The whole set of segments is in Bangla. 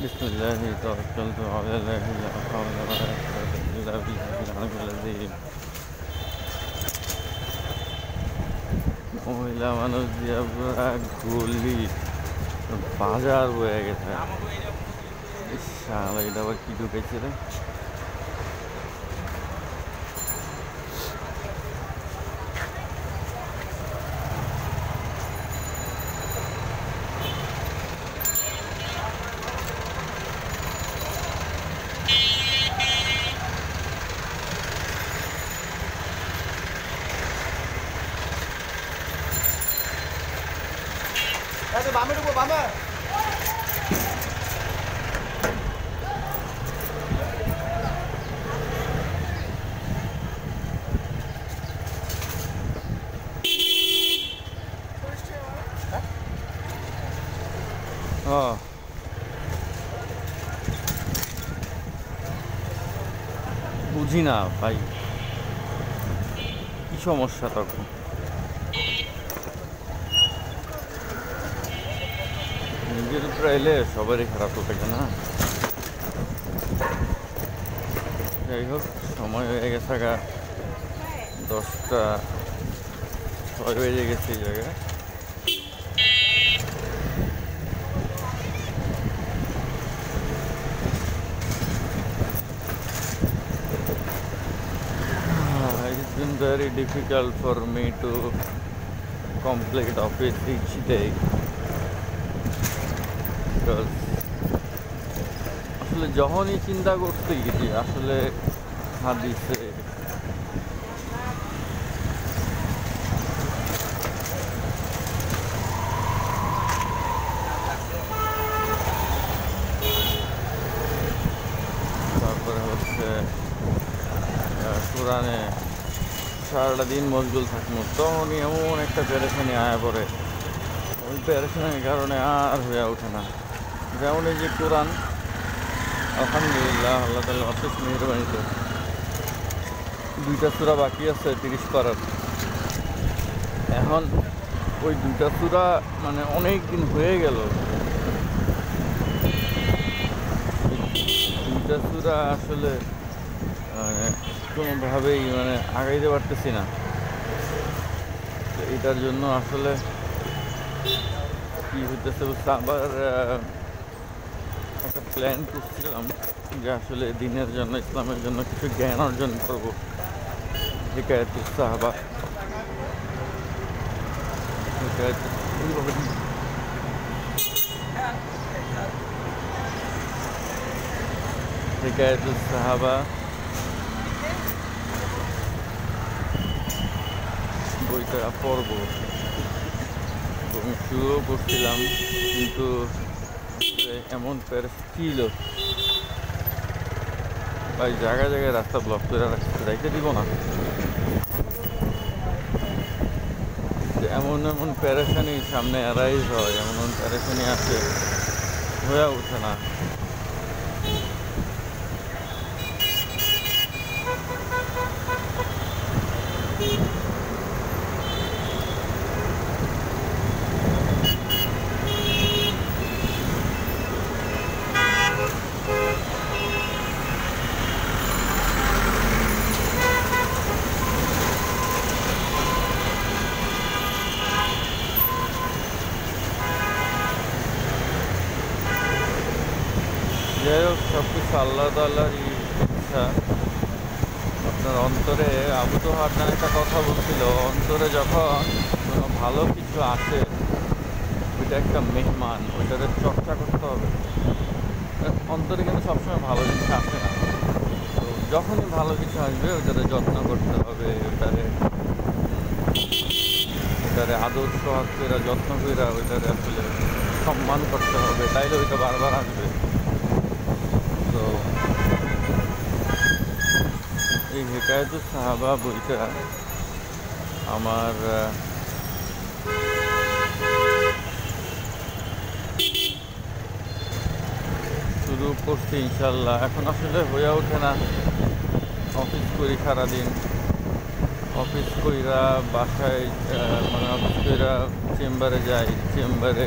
বিসমিল্লাহি তাওয়াক্কালতু আলাল্লাহি লা হাওলা ওয়া লা কুওয়াতা ইল্লা বিল্লাহিল আলিয়্যিল আযীম। মহিলা মানুষ দিয়া পুরা গলি বাজার বয়ে গেছে। শালা এটা আবার কি ঢুকেছে রে? বামে ঢুকবো, বামে। বুঝি না ভাই, কি সমস্যা তখন? নিজের উপরে এলে সবারই খারাপ থাকে না। যাই হোক, সময় হয়ে গেছে, 10:06 বেজে গেছে এই জায়গায়। It's been very difficult for me to complete office each day because আসলে যখনই চিন্তা করতে গেছি আসলে হাদিসে তারপরে হচ্ছে কোরআনে সারাটা দিন মশগুল থাকবো, তখনই এমন একটা পেরেশানি আয়া পড়ে। ওই পেরেশানির কারণে আর হয়ে ওঠে না। যেমন এই যে কোরআন, আলহামদুলিল্লাহ আল্লাহ তাআলা অশেষ মেহেরবানিতে 2টা সূরা বাকি আছে 30 পারার। এখন ওই 2টা সূরা মানে অনেক দিন হয়ে গেল, 2টা সূরা আসলে কোনোভাবেই আগাইতে পারতেছি না। তো এটার জন্য আসলে কি হইতেছে, আবার একটা প্ল্যান করছিলাম যে আসলে দিনের জন্য, ইসলামের জন্য কিছু জ্ঞান অর্জন করবো। হিকায়াতুস সাহাবা, হিকায়াতুস সাহাবা বইটা পড়ব এবং শুরুও করছিলাম, কিন্তু এমন প্যারেস ছিল ভাই, জায়গায় জায়গায় রাস্তা ব্লক করে রাখতে যাইতে দিব না। এমন এমন প্যারেশানি সামনে অ্যারাইজ হয়, এমন এমন প্যারেশানি আছে, হয়ে ওঠে না। যাই হোক, সব কিছু আল্লাহ তাআলারই ইচ্ছা। আপনার অন্তরে, আবু তোহার একটা কথা বলছিল, অন্তরে যখন কোনো ভালো কিছু আসে ওইটা একটা মেহমান, ওইটারে চর্চা করতে হবে। অন্তরে কিন্তু সবসময় ভালো জিনিস আসে না, তো যখনই ভালো কিছু আসবে ওইটারে যত্ন করতে হবে, ওইটারে আদর সোহাগ করে যত্ন করে ওইটারে আসলে সম্মান করতে হবে, তাইলে ওইটা বারবার আসবে। তো এই হিকায়াতুস সাহাবা বইটা আমার শুরু করছি ইনশাল্লাহ। এখন আসলে হয়ে ওঠে না, অফিস করি সারাদিন, অফিস কইরা বাসায় অফিস কইরা চেম্বারে যাই, চেম্বারে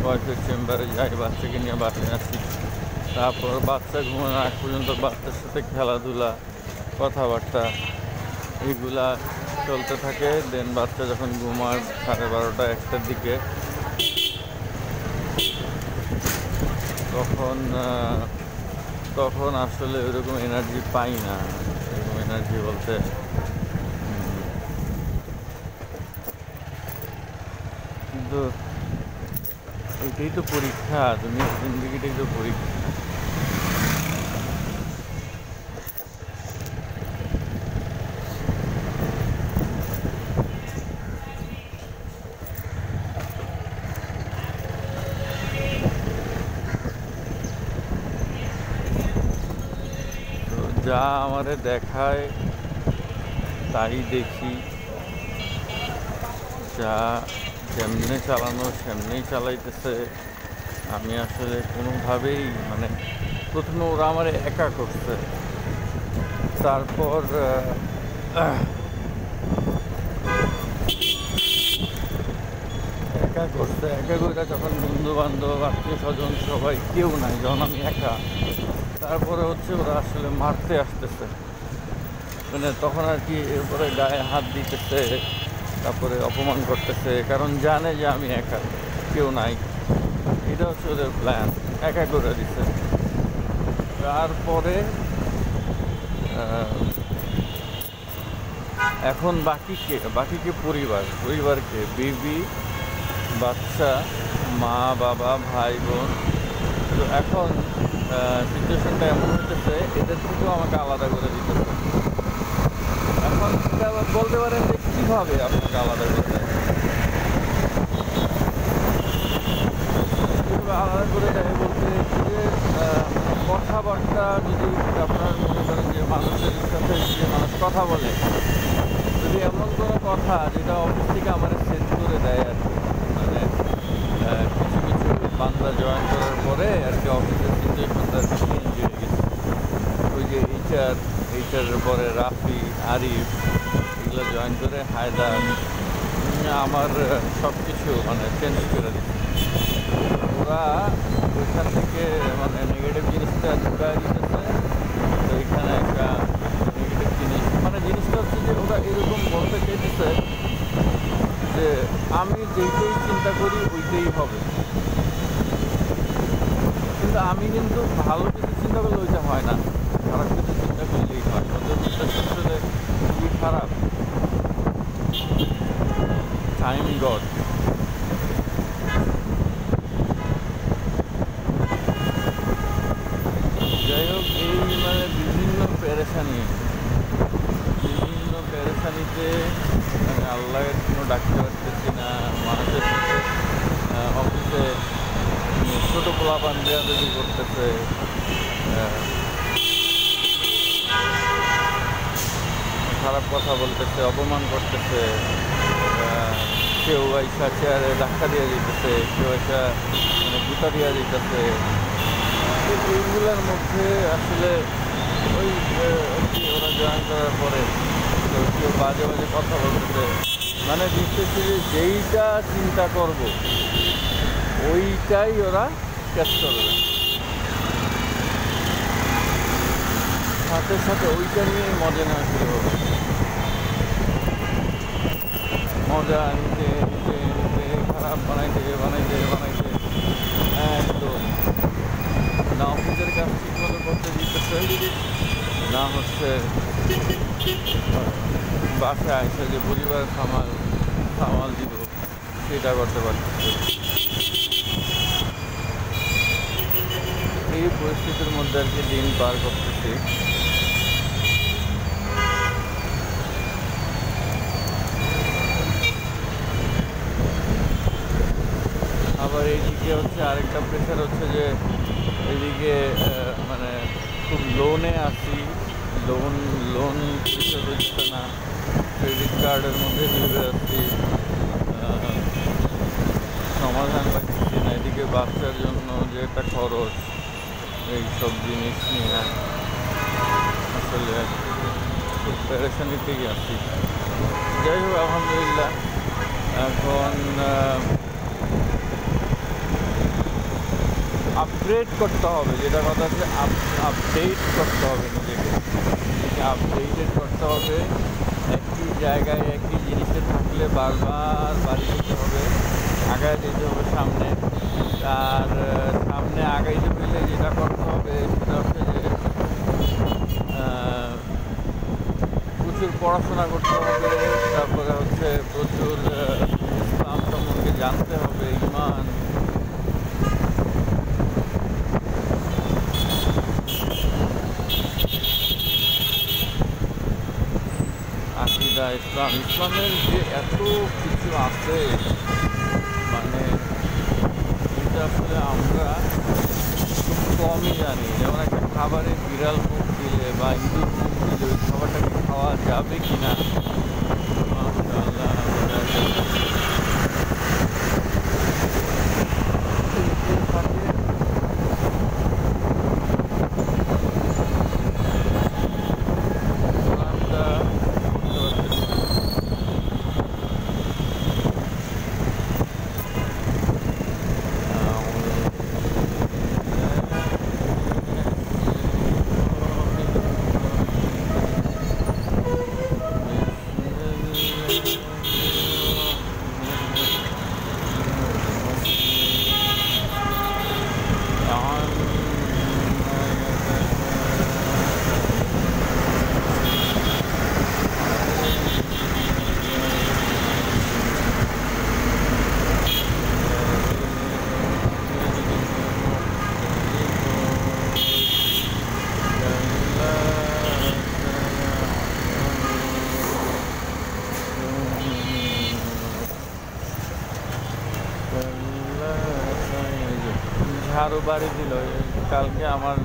ওয়াইফের চেম্বারে যাই, বাচ্চাকে নিয়ে বাসায় আসি, তারপর বাচ্চা ঘুমানোর আগ পর্যন্ত বাচ্চার সাথে খেলাধুলা, কথাবার্তা এগুলা চলতে থাকে। দেন বাচ্চা যখন ঘুমায় 12:30 1টার দিকে, তখন আসলে ওইরকম এনার্জি পাই না। এরকম এনার্জি বলতে কিন্তু এটাই তো পরীক্ষা, দুনিয়ার জিন্দগিটাই তো পরীক্ষা। তো যা আমারে দেখায় তাই দেখি, যা যেমনে চালানো সেমনেই চালাইতেছে। আমি আসলে কোনোভাবেই মানে প্রথমে ওরা আমার একা করছে, তারপর একা করে যখন বন্ধু বান্ধব আত্মীয় স্বজন সবাই কেউ নাই, যখন আমি একা, তারপরে হচ্ছে ওরা আসলে মারতে আসতেছে। মানে তখন আর কি এরপরে গায়ে হাত দিতেছে, তারপরে অপমান করতেছে, কারণ জানে যে আমি একা, কেউ নাই। এটা হচ্ছে ওদের প্ল্যান, একা করে দিচ্ছে। তারপরে এখন বাকি কে পরিবারকে বিবি, বাচ্চা, মা বাবা, ভাই বোন। তো এখন সিচুয়েশনটা এমন হতেছে এদের থেকেও আমাকে আলাদা করে দিতেছে। এখন আবার বলতে পারেন যে কীভাবে আপনাকে আলাদা করে দেয়, কীভাবে আলাদা করে দেয় বলতে যে কথাবার্তা যদি আপনার মনে করেন যে মানুষের সাথে যে মানুষ কথা বলে, যদি এমন কোনো কথা যেটা অফিস থেকে আমার সেট করে দেয় আর কি, মানে কিছু বান্দা জয়েন করার পরে আর কি অফিসের সিচুয়েশনটা চেঞ্জ হয়ে গেছে। ওই যে এইচআরের পরে রাফি, আরিফ এগুলো জয়েন করে হায়দার আমার সব কিছু মানে চেঞ্জ করে দিচ্ছে। ওরা ওইখান থেকে মানে নেগেটিভ জিনিসটা ঢুকাই দিতেছে। তো এখানে একটা নেগেটিভ জিনিস, মানে জিনিসটা হচ্ছে যে ওরা এরকম বলতে চাইতেছে যে আমি যেইটাই চিন্তা করি ওইটাই হবে, কিন্তু আমি কিন্তু ভালো কিছু চিন্তা করলে ওইটা হয় না, খারাপ কিছু চিন্তা করলেই হয়। ওদের উদ্দেশ্য আসলে খুবই খারাপ। Time god. যাই হোক, এই মানে বিভিন্ন পেরেশানিতে মানে আল্লাহকে কোনো ডাকতে পারতেছি না। মানুষের সাথে অফিসে ছোটো পোলাপান দেয়াদেবি করতেছে, খারাপ কথা বলতেছে, অপমান করতেছে। কেউ আইসা চেয়ারে ধাক্কা দিয়ে দিতেছে, কেউ আইসা মানে জুতা দিয়ে দিতেছে। এইগুলোর মধ্যে আসলে ওই ওরা জয়েন করার পরে কেউ বাজে কথা বলতেছে, মানে দিতেছে যে যেইটা চিন্তা করব ওইটাই ওরা ক্যাচ করবে, সাথে সাথে ওইটা নিয়ে মজা নেওয়া শুরু হবে। মজা নিতে খারাপ বানাইতে একদম না অফিসের কাজ ঠিক মতো করতে দিতেছে, না হচ্ছে বাসায় এসে যে পরিবার সামাল দিব সেটা করতে পারতেছে। এই পরিস্থিতির মধ্যে আর কি দিন পার করতেছি। আবার এইদিকে হচ্ছে আরেকটা প্রেশার হচ্ছে যে এইদিকে মানে খুব লোনে আছি, লোন পরিশোধ হচ্ছে না, ক্রেডিট কার্ডের মধ্যে ডুবে আছি, সমাধান পাচ্ছি না। এদিকে বাচ্চার জন্য যে একটা খরচ, এইসব জিনিস নিয়ে আসলে খুব পেরেশানিতেই আছি। যাই হোক, আলহামদুলিল্লাহ এখন আপগ্রেড করতে হবে, যেটা কথা হচ্ছে আপডেট করতে হবে, নিজেকে আপডেটেড করতে হবে। একই জায়গায় একই জিনিসে থাকলে বারবার বাড়ি যেতে হবে, আগায় যেতে হবে সামনে। আর সামনে আগাইতে পেলে যেটা করতে হবে সেটা হচ্ছে যে প্রচুর পড়াশোনা করতে হবে, তারপরে হচ্ছে প্রচুর ইসলাম সম্পর্কে জানতে হবে, ইমান। আকিদা, ইসলামের যে এত কিছু আছে, মানে এটা আসলে আমরা খুব কমই জানি। যেমন একটা খাবারে বিড়াল মুখ দিলে বা ইঁদুর মুখ দিলে ওই খাবারটাকে খাওয়া যাবে কি না, ঝাড়ু বাড়ি দিল কালকে, আমার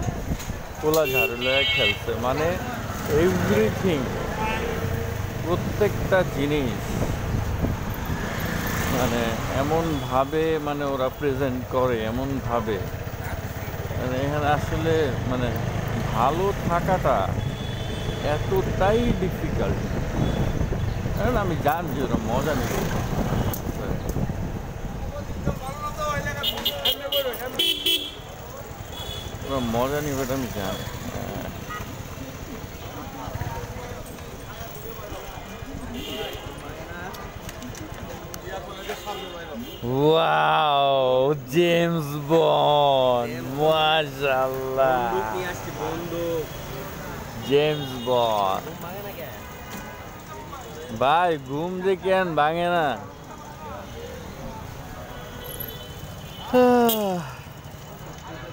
তোলা ঝাড়ু লয়ে খেলছে, মানে এভরিথিং, প্রত্যেকটা জিনিস মানে এমনভাবে মানে ওরা প্রেজেন্ট করে, এমনভাবে মানে এখানে আসলে মানে ভালো থাকাটা এতটাই ডিফিকাল্ট। কারণ আমি জানি ওরা মজা নেবে, ওরা মজা নেবে, এটা আমি জানি। ওয়াও, জেমস বন্ড, মাশাআল্লাহ, জেমস বন্ড ভাই, ঘুম যে কেন ভাঙে না।